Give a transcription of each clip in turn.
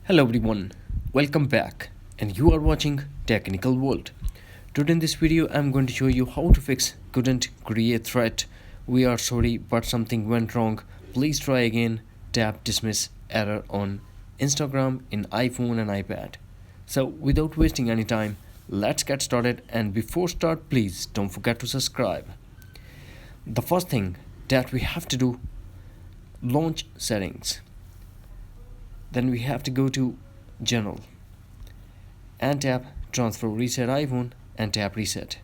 Hello everyone, welcome back and you are watching Technical World. Today in this video I'm going to show you how to fix couldn't create threat. We are sorry but something went wrong. Please try again. Tap dismiss error on Instagram in iPhone and iPad. So without wasting any time, let's get started, and before start please don't forget to subscribe. The first thing that we have to do, launch settings. Then we have to go to General and tap Transfer Reset iPhone and tap Reset.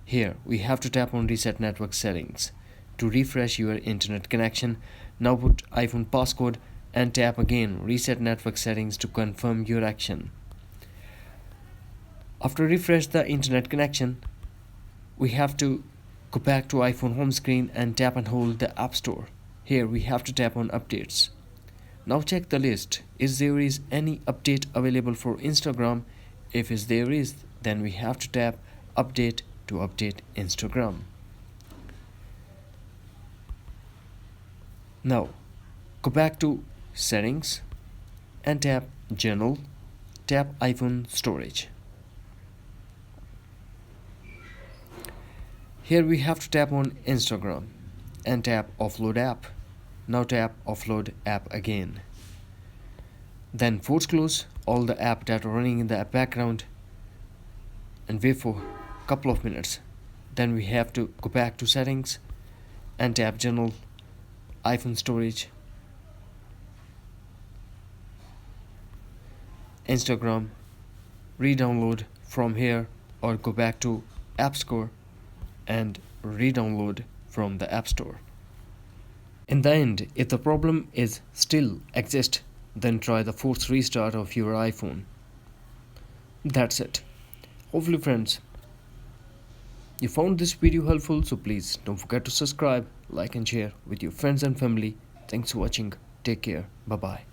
Here we have to tap on Reset Network Settings to refresh your internet connection. Now put iPhone passcode and tap again Reset Network Settings to confirm your action. After refresh the internet connection, we have to go back to iPhone home screen and tap and hold the App Store. Here we have to tap on Updates. Now check the list. Is there is any update available for Instagram? If there is, then we have to tap Update to update Instagram. Now go back to Settings and tap General, tap iPhone Storage. Here we have to tap on Instagram and tap Offload App. Now tap Offload App again. Then force close all the app that are running in the background and wait for a couple of minutes. Then we have to go back to Settings and tap General, iPhone Storage, Instagram, re-download from here, or go back to App Store and re-download from the App Store. In the end, if the problem is still exists, then try the force restart of your iPhone. That's it. Hopefully friends, you found this video helpful, so please don't forget to subscribe, like and share with your friends and family. Thanks for watching. Take care. Bye bye.